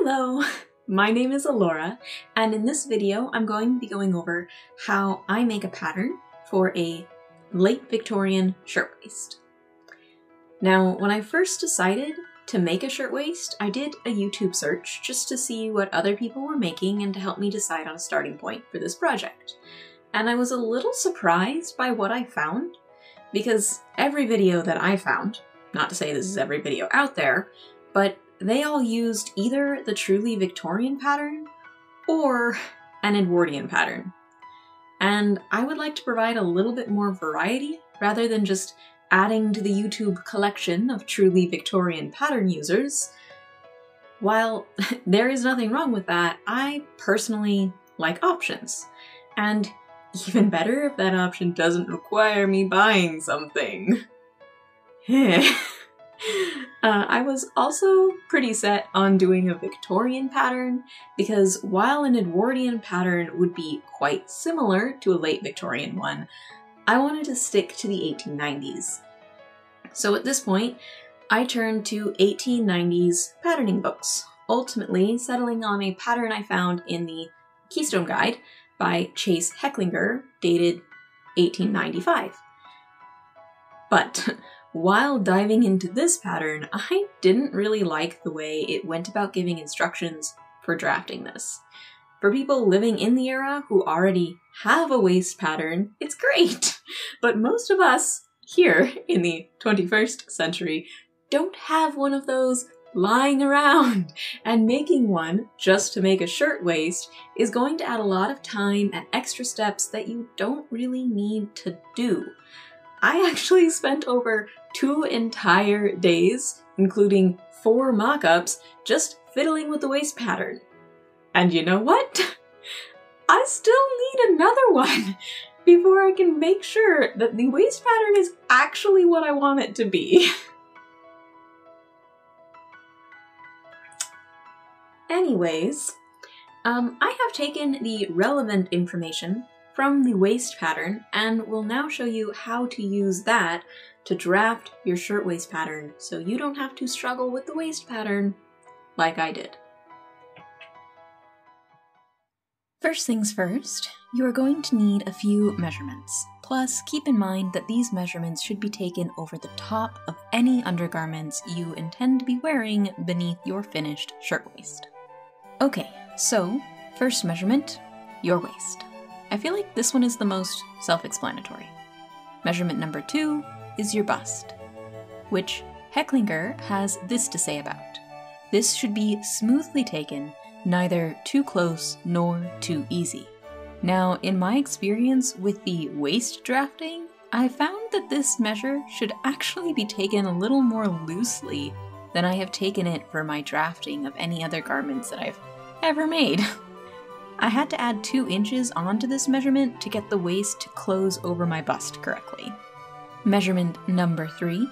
Hello! My name is Alora, and in this video I'm going to be going over how I make a pattern for a late Victorian shirtwaist. Now, when I first decided to make a shirtwaist, I did a YouTube search just to see what other people were making and to help me decide on a starting point for this project. And I was a little surprised by what I found, because every video that I found, not to say this is every video out there, but they all used either the Truly Victorian pattern or an Edwardian pattern. And I would like to provide a little bit more variety rather than just adding to the YouTube collection of Truly Victorian pattern users. While there is nothing wrong with that, I personally like options. And even better if that option doesn't require me buying something. I was also pretty set on doing a Victorian pattern because while an Edwardian pattern would be quite similar to a late Victorian one, I wanted to stick to the 1890s. So at this point, I turned to 1890s patterning books, ultimately settling on a pattern I found in the Keystone Guide by Hecklinger, dated 1895. But while diving into this pattern, I didn't really like the way it went about giving instructions for drafting this. For people living in the era who already have a waist pattern, it's great! But most of us here in the 21st century don't have one of those lying around, and making one just to make a shirtwaist is going to add a lot of time and extra steps that you don't really need to do. I actually spent over 2 entire days, including 4 mock-ups, just fiddling with the waist pattern. And you know what? I still need another one before I can make sure that the waist pattern is actually what I want it to be. Anyways, I have taken the relevant information from the waist pattern and will now show you how to use that to draft your shirtwaist pattern so you don't have to struggle with the waist pattern like I did. First things first, you are going to need a few measurements. Plus, keep in mind that these measurements should be taken over the top of any undergarments you intend to be wearing beneath your finished shirtwaist. Okay, so first measurement, your waist. I feel like this one is the most self-explanatory. Measurement number 2 is your bust, which Hecklinger has this to say about. This should be smoothly taken, neither too close nor too easy. Now, in my experience with the waist drafting, I found that this measure should actually be taken a little more loosely than I have taken it for my drafting of any other garments that I've ever made. I had to add 2 inches onto this measurement to get the waist to close over my bust correctly. Measurement number 3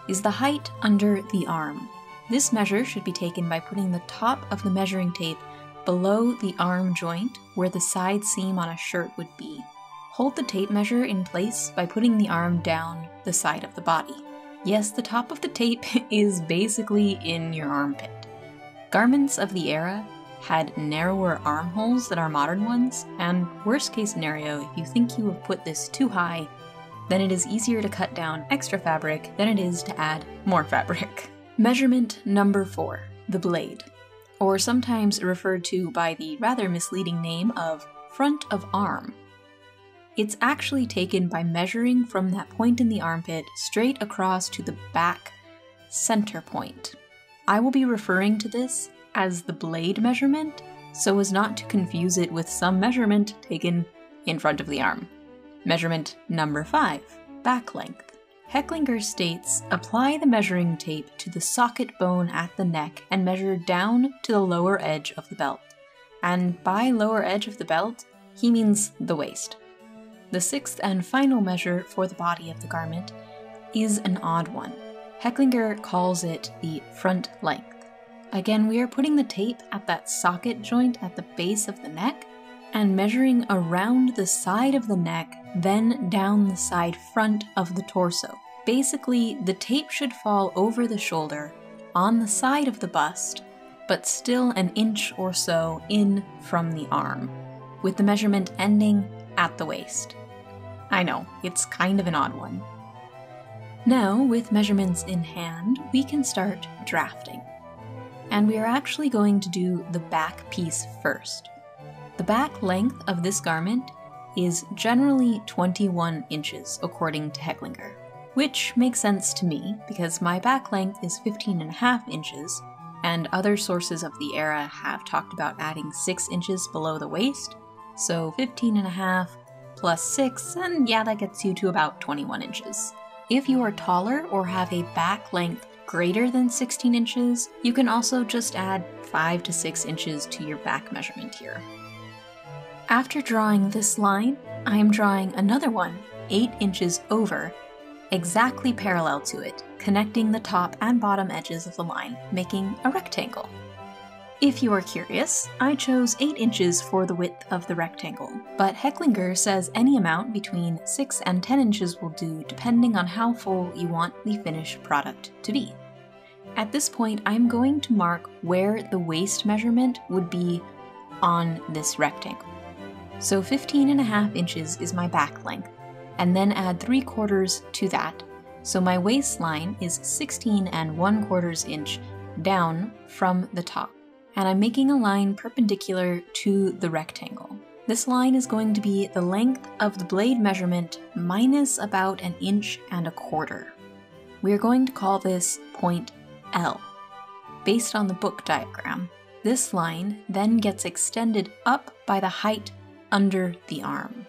is the height under the arm. This measure should be taken by putting the top of the measuring tape below the arm joint where the side seam on a shirt would be. Hold the tape measure in place by putting the arm down the side of the body. Yes, the top of the tape is basically in your armpit. Garments of the era had narrower armholes than our modern ones, and worst case scenario, if you think you have put this too high, then it is easier to cut down extra fabric than it is to add more fabric. Measurement number 4, the blade, or sometimes referred to by the rather misleading name of front of arm. It's actually taken by measuring from that point in the armpit straight across to the back center point. I will be referring to this as the blade measurement, so as not to confuse it with some measurement taken in front of the arm. Measurement number 5, back length. Hecklinger states, apply the measuring tape to the socket bone at the neck and measure down to the lower edge of the belt. And by lower edge of the belt, he means the waist. The 6th and final measure for the body of the garment is an odd one. Hecklinger calls it the front length. Again, we are putting the tape at that socket joint at the base of the neck and measuring around the side of the neck, then down the side front of the torso. Basically, the tape should fall over the shoulder, on the side of the bust, but still an inch or so in from the arm, with the measurement ending at the waist. I know, it's kind of an odd one. Now, with measurements in hand, we can start drafting. And we are actually going to do the back piece first. The back length of this garment is generally 21 inches, according to Hecklinger, which makes sense to me because my back length is 15.5 inches, and other sources of the era have talked about adding 6 inches below the waist, so 15.5 plus 6, and yeah, that gets you to about 21 inches. If you are taller or have a back length greater than 16 inches, you can also just add 5 to 6 inches to your back measurement here. After drawing this line, I am drawing another one 8 inches over, exactly parallel to it, connecting the top and bottom edges of the line, making a rectangle. If you are curious, I chose 8 inches for the width of the rectangle, but Hecklinger says any amount between 6 and 10 inches will do depending on how full you want the finished product to be. At this point, I'm going to mark where the waist measurement would be on this rectangle. So 15.5 inches is my back length, and then add 3/4 to that, so my waistline is 16 1/4 inch down from the top. And I'm making a line perpendicular to the rectangle. This line is going to be the length of the blade measurement minus about 1.25 inches. We are going to call this point L. Based on the book diagram, this line then gets extended up by the height under the arm.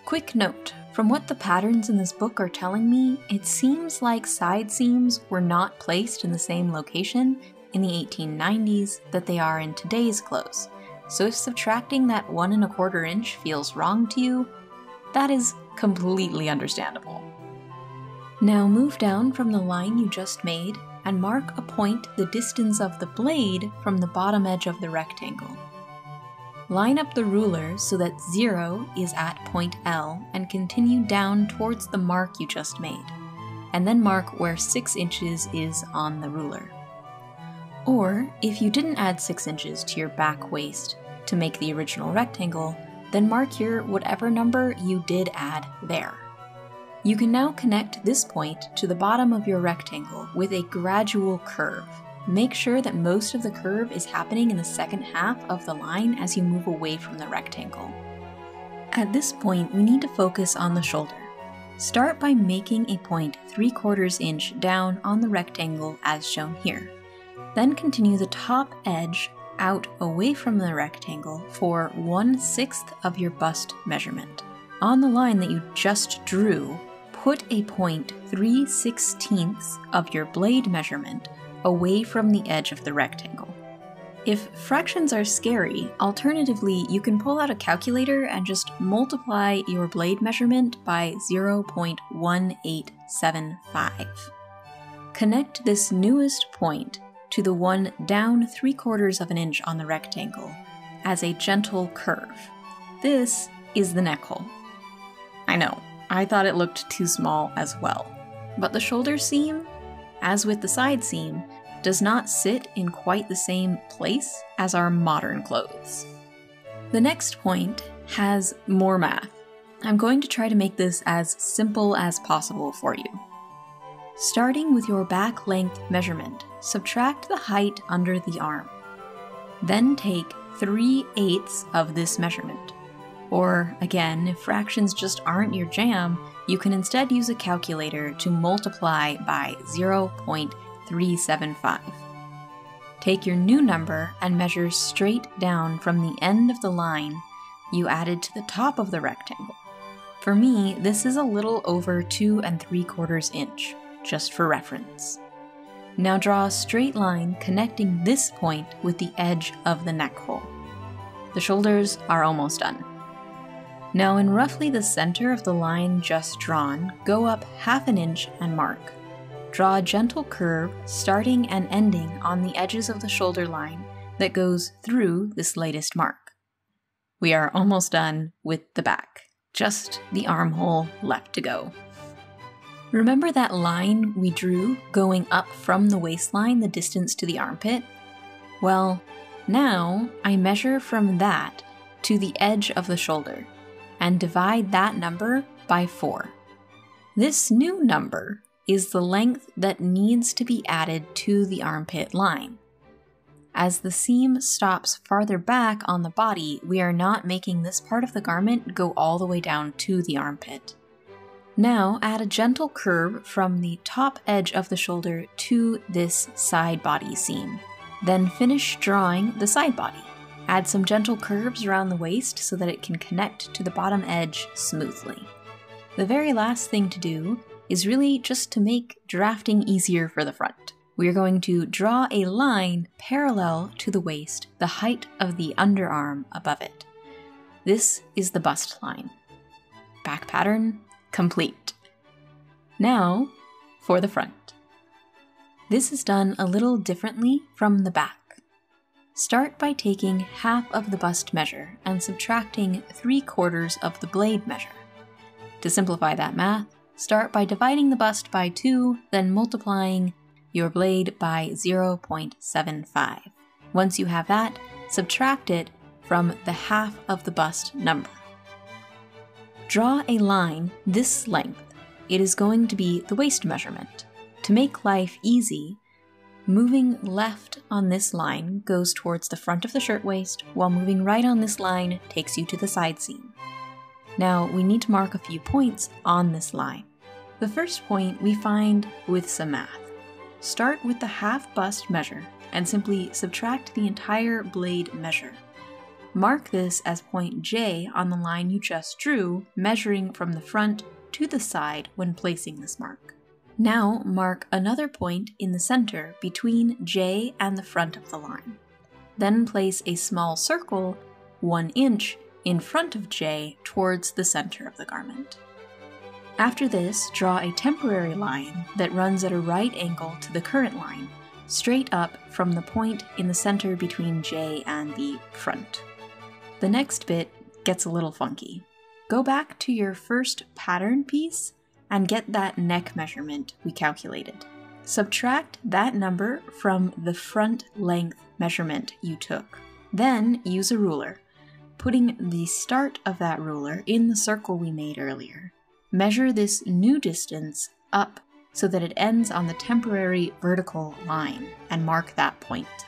Quick note, from what the patterns in this book are telling me, it seems like side seams were not placed in the same location in the 1890s that they are in today's clothes. So if subtracting that 1.25 inch feels wrong to you, that is completely understandable. Now move down from the line you just made and mark a point the distance of the blade from the bottom edge of the rectangle. Line up the ruler so that 0 is at point L and continue down towards the mark you just made, and then mark where 6 inches is on the ruler. Or, if you didn't add 6 inches to your back waist to make the original rectangle, then mark here whatever number you did add there. You can now connect this point to the bottom of your rectangle with a gradual curve. Make sure that most of the curve is happening in the second half of the line as you move away from the rectangle. At this point, we need to focus on the shoulder. Start by making a point 3/4 inch down on the rectangle as shown here. Then continue the top edge out away from the rectangle for 1/6 of your bust measurement. On the line that you just drew, put a point 3/16 of your blade measurement away from the edge of the rectangle. If fractions are scary, alternatively, you can pull out a calculator and just multiply your blade measurement by 0.1875. Connect this newest point to the one down 3/4 inch on the rectangle as a gentle curve. This is the neck hole. I know, I thought it looked too small as well, but the shoulder seam, as with the side seam, does not sit in quite the same place as our modern clothes. The next point has more math. I'm going to try to make this as simple as possible for you. Starting with your back length measurement, subtract the height under the arm. Then take 3/8 of this measurement. Or again, if fractions just aren't your jam, you can instead use a calculator to multiply by 0.375. Take your new number and measure straight down from the end of the line you added to the top of the rectangle. For me, this is a little over 2 3/4 inch, just for reference. Now draw a straight line connecting this point with the edge of the neck hole. The shoulders are almost done. Now in roughly the center of the line just drawn, go up 1/2 inch and mark. Draw a gentle curve starting and ending on the edges of the shoulder line that goes through this latest mark. We are almost done with the back, just the armhole left to go. Remember that line we drew going up from the waistline the distance to the armpit? Well, now I measure from that to the edge of the shoulder and divide that number by 4. This new number is the length that needs to be added to the armpit line. As the seam stops farther back on the body, we are not making this part of the garment go all the way down to the armpit. Now add a gentle curve from the top edge of the shoulder to this side body seam. Then finish drawing the side body. Add some gentle curves around the waist so that it can connect to the bottom edge smoothly. The very last thing to do is really just to make drafting easier for the front. We are going to draw a line parallel to the waist, the height of the underarm above it. This is the bust line. Back pattern complete. Now for the front. This is done a little differently from the back. Start by taking half of the bust measure and subtracting 3/4 of the blade measure. To simplify that math, start by dividing the bust by 2, then multiplying your blade by 0.75. Once you have that, subtract it from the half of the bust number. Draw a line this length. It is going to be the waist measurement. To make life easy, moving left on this line goes towards the front of the shirtwaist, while moving right on this line takes you to the side seam. Now we need to mark a few points on this line. The first point we find with some math. Start with the half bust measure and simply subtract the entire blade measure. Mark this as point J on the line you just drew, measuring from the front to the side when placing this mark. Now mark another point in the center between J and the front of the line. Then place a small circle 1 inch in front of J towards the center of the garment. After this, draw a temporary line that runs at a right angle to the current line, straight up from the point in the center between J and the front. The next bit gets a little funky. Go back to your first pattern piece and get that neck measurement we calculated. Subtract that number from the front length measurement you took. Then use a ruler, putting the start of that ruler in the circle we made earlier. Measure this new distance up so that it ends on the temporary vertical line and mark that point.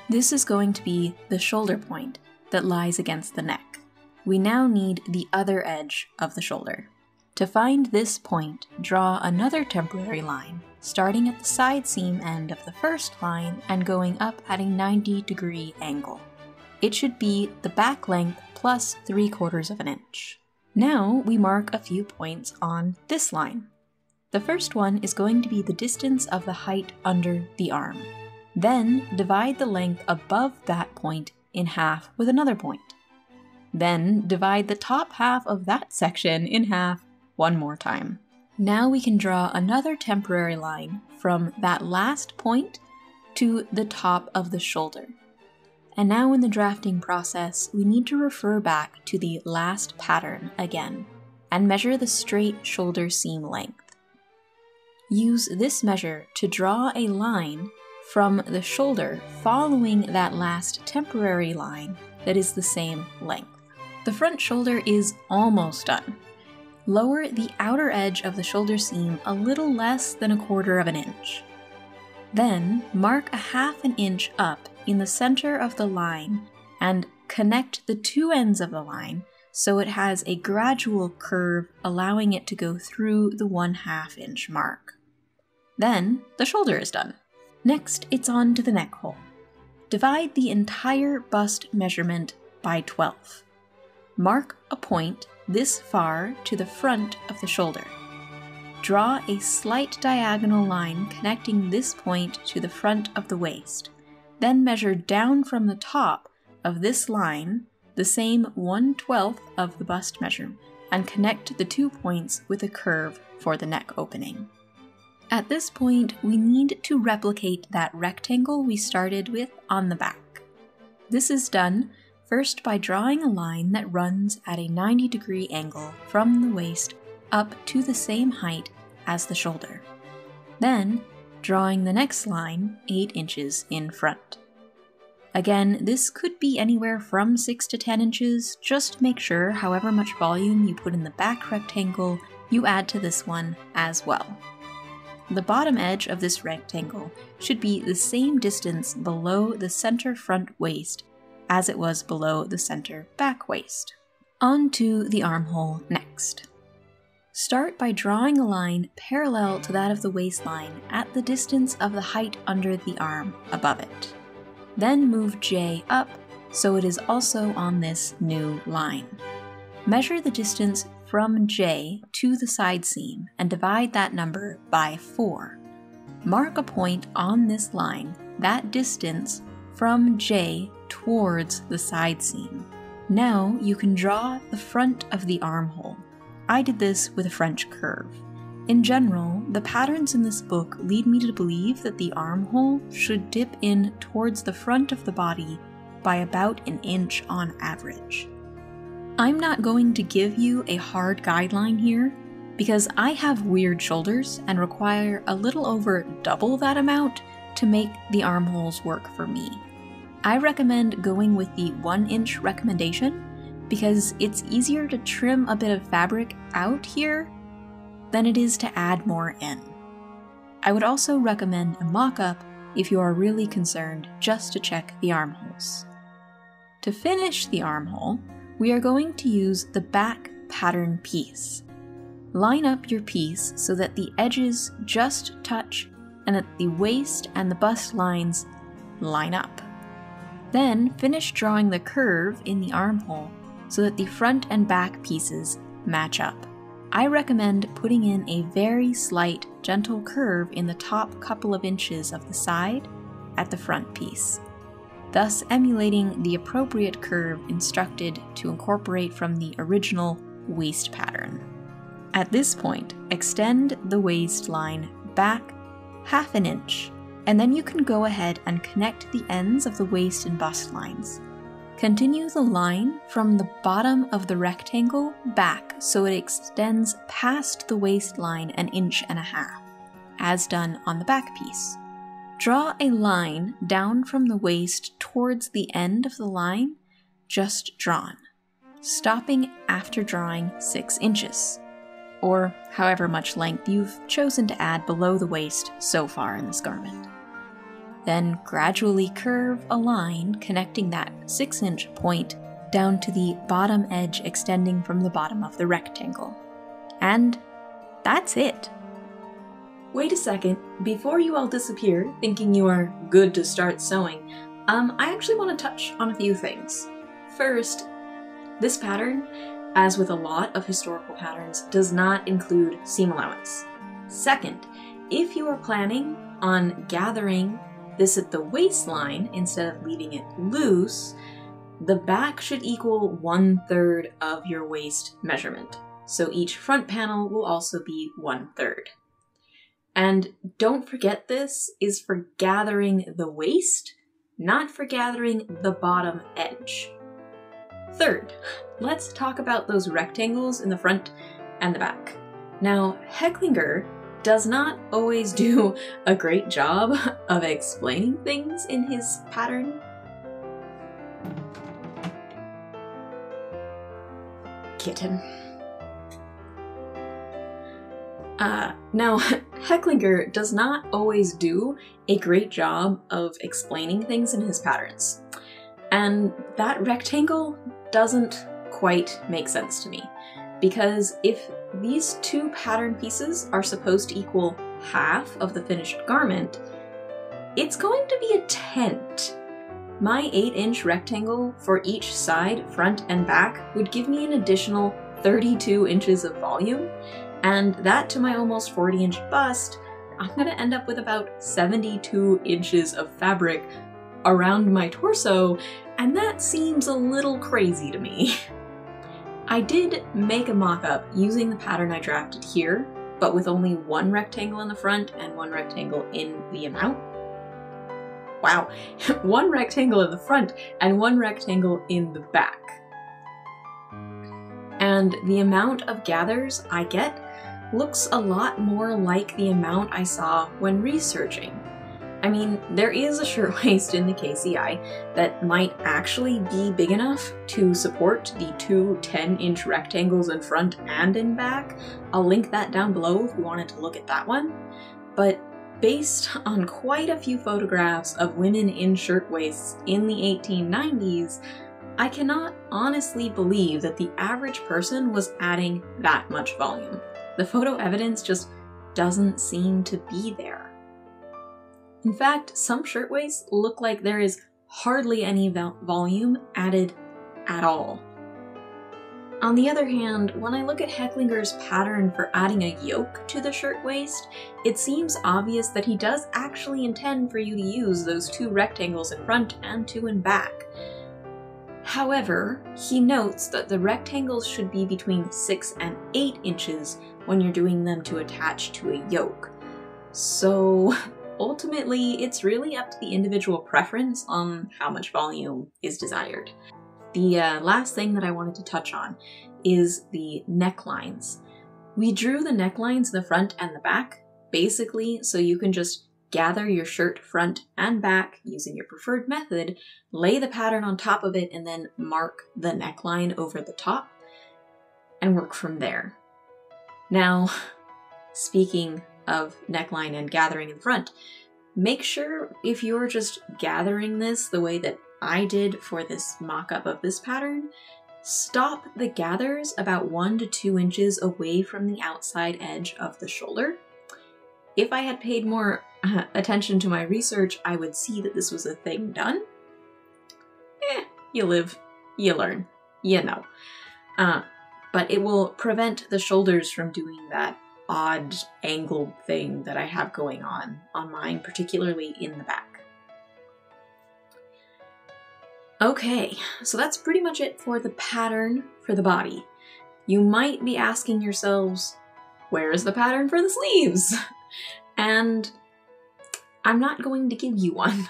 This is going to be the shoulder point that lies against the neck. We now need the other edge of the shoulder. To find this point, draw another temporary line, starting at the side seam end of the first line and going up at a 90-degree angle. It should be the back length plus 3/4 of an inch. Now we mark a few points on this line. The first one is going to be the distance of the height under the arm. Then divide the length above that point in half with another point. Then divide the top half of that section in half one more time. Now we can draw another temporary line from that last point to the top of the shoulder. And now in the drafting process, we need to refer back to the last pattern again and measure the straight shoulder seam length. Use this measure to draw a line from the shoulder following that last temporary line that is the same length. The front shoulder is almost done. Lower the outer edge of the shoulder seam a little less than 1/4 of an inch. Then mark a 1/2 inch up in the center of the line and connect the two ends of the line so it has a gradual curve allowing it to go through the 1/2 inch mark. Then the shoulder is done. Next, it's on to the neck hole. Divide the entire bust measurement by 12. Mark a point this far to the front of the shoulder. Draw a slight diagonal line connecting this point to the front of the waist. Then measure down from the top of this line the same 1/12 of the bust measure and connect the 2 points with a curve for the neck opening. At this point, we need to replicate that rectangle we started with on the back. This is done first by drawing a line that runs at a 90-degree angle from the waist up to the same height as the shoulder. Then, drawing the next line 8 inches in front. Again, this could be anywhere from 6 to 10 inches, just to make sure however much volume you put in the back rectangle, you add to this one as well. The bottom edge of this rectangle should be the same distance below the center front waist as it was below the center back waist. On to the armhole next. Start by drawing a line parallel to that of the waistline at the distance of the height under the arm above it. Then move J up so it is also on this new line. Measure the distance from J to the side seam and divide that number by 4. Mark a point on this line, that distance from J towards the side seam. Now you can draw the front of the armhole. I did this with a French curve. In general, the patterns in this book lead me to believe that the armhole should dip in towards the front of the body by about an inch on average. I'm not going to give you a hard guideline here, because I have weird shoulders and require a little over double that amount to make the armholes work for me. I recommend going with the 1-inch recommendation because it's easier to trim a bit of fabric out here than it is to add more in. I would also recommend a mock-up if you are really concerned, just to check the armholes. To finish the armhole, we are going to use the back pattern piece. Line up your piece so that the edges just touch and that the waist and the bust lines line up. Then finish drawing the curve in the armhole so that the front and back pieces match up. I recommend putting in a very slight, gentle curve in the top couple of inches of the side at the front piece, thus emulating the appropriate curve instructed to incorporate from the original waist pattern. At this point, extend the waistline back 1/2 inch, and then you can go ahead and connect the ends of the waist and bust lines. Continue the line from the bottom of the rectangle back so it extends past the waistline 1.5 inches, as done on the back piece. Draw a line down from the waist towards the end of the line just drawn, stopping after drawing 6 inches, or however much length you've chosen to add below the waist so far in this garment. Then gradually curve a line connecting that 6-inch point down to the bottom edge extending from the bottom of the rectangle. And that's it! Wait a second, before you all disappear thinking you are good to start sewing, I actually want to touch on a few things. First, this pattern, as with a lot of historical patterns, does not include seam allowance. Second, if you are planning on gathering this at the waistline instead of leaving it loose, the back should equal 1/3 of your waist measurement. So each front panel will also be 1/3. And don't forget, this is for gathering the waist, not for gathering the bottom edge. Third, let's talk about those rectangles in the front and the back. Now, Hecklinger does not always do a great job of explaining things in his pattern. Kitten. Now, Hecklinger does not always do a great job of explaining things in his patterns. And that rectangle doesn't quite make sense to me. Because if these two pattern pieces are supposed to equal half of the finished garment, it's going to be a tent. My 8-inch rectangle for each side, front and back, would give me an additional 32 inches of volume, and that to my almost 40-inch bust, I'm gonna end up with about 72 inches of fabric around my torso, and that seems a little crazy to me. I did make a mock-up using the pattern I drafted here, but with only one rectangle in the front and one rectangle in the amount. Wow, one rectangle in the front and one rectangle in the back. And the amount of gathers I get looks a lot more like the amount I saw when researching. I mean, there is a shirtwaist in the KCI that might actually be big enough to support the two 10-inch rectangles in front and in back. I'll link that down below if you wanted to look at that one. But based on quite a few photographs of women in shirtwaists in the 1890s, I cannot honestly believe that the average person was adding that much volume. The photo evidence just doesn't seem to be there. In fact, some shirtwaists look like there is hardly any volume added at all. On the other hand, when I look at Hecklinger's pattern for adding a yoke to the shirtwaist, it seems obvious that he does actually intend for you to use those two rectangles in front and two in back. However, he notes that the rectangles should be between 6 and 8 inches when you're doing them to attach to a yoke. So ultimately, it's really up to the individual preference on how much volume is desired. The last thing that I wanted to touch on is the necklines. We drew the necklines in the front and the back, basically so you can just gather your shirt front and back using your preferred method, lay the pattern on top of it, and then mark the neckline over the top, and work from there. Now, speaking of neckline and gathering in front, make sure if you're just gathering this the way that I did for this mock-up of this pattern, stop the gathers about 1 to 2 inches away from the outside edge of the shoulder. If I had paid more attention to my research, I would see that this was a thing done. You live, you learn, you know. But it will prevent the shoulders from doing that odd angled thing that I have going on mine, particularly in the back. Okay, so that's pretty much it for the pattern for the body. You might be asking yourselves, where is the pattern for the sleeves? And I'm not going to give you one.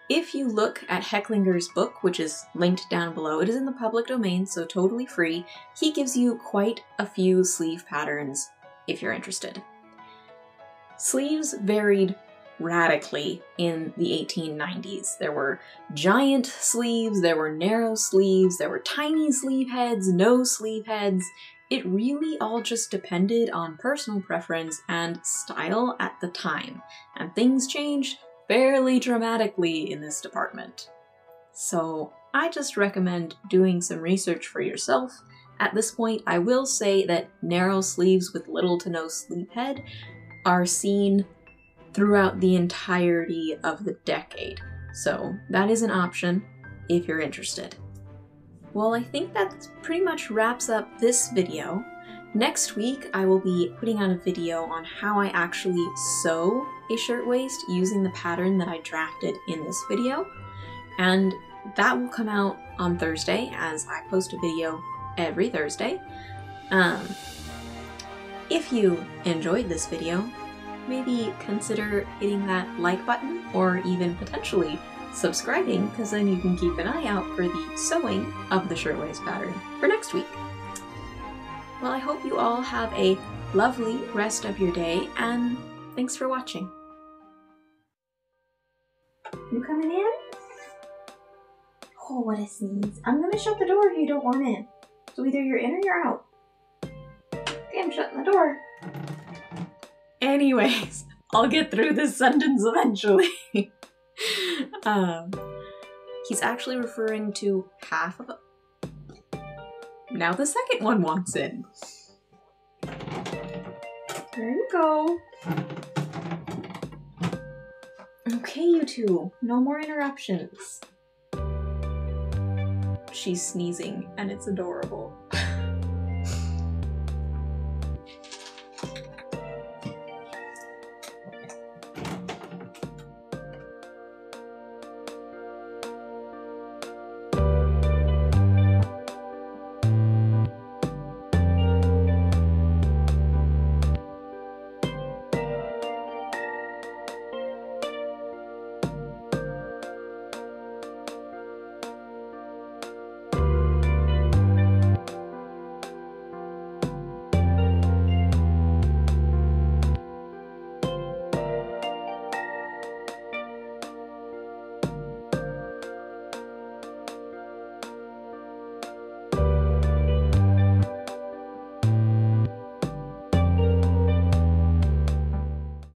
If you look at Hecklinger's book, which is linked down below, it is in the public domain, so totally free, he gives you quite a few sleeve patterns if you're interested. Sleeves varied radically in the 1890s. There were giant sleeves, there were narrow sleeves, there were tiny sleeve heads, no sleeve heads. It really all just depended on personal preference and style at the time, and things changed fairly dramatically in this department. So I just recommend doing some research for yourself. At this point, I will say that narrow sleeves with little to no sleeve head are seen throughout the entirety of the decade. So that is an option if you're interested. Well, I think that pretty much wraps up this video. Next week, I will be putting out a video on how I actually sew a shirtwaist using the pattern that I drafted in this video. And that will come out on Thursday, as I post a video every Thursday. If you enjoyed this video, maybe consider hitting that like button or even potentially subscribing, because then you can keep an eye out for the sewing of the shirtwaist pattern for next week. Well, I hope you all have a lovely rest of your day, and thanks for watching. You coming in? Oh, what a sneeze. I'm gonna shut the door if you don't want it. So either you're in or you're out. Okay, I'm shutting the door. Anyways, I'll get through this sentence eventually. He's actually referring to half of it. Now the second one walks in. There you go. Okay, you two. No more interruptions. She's sneezing, and it's adorable.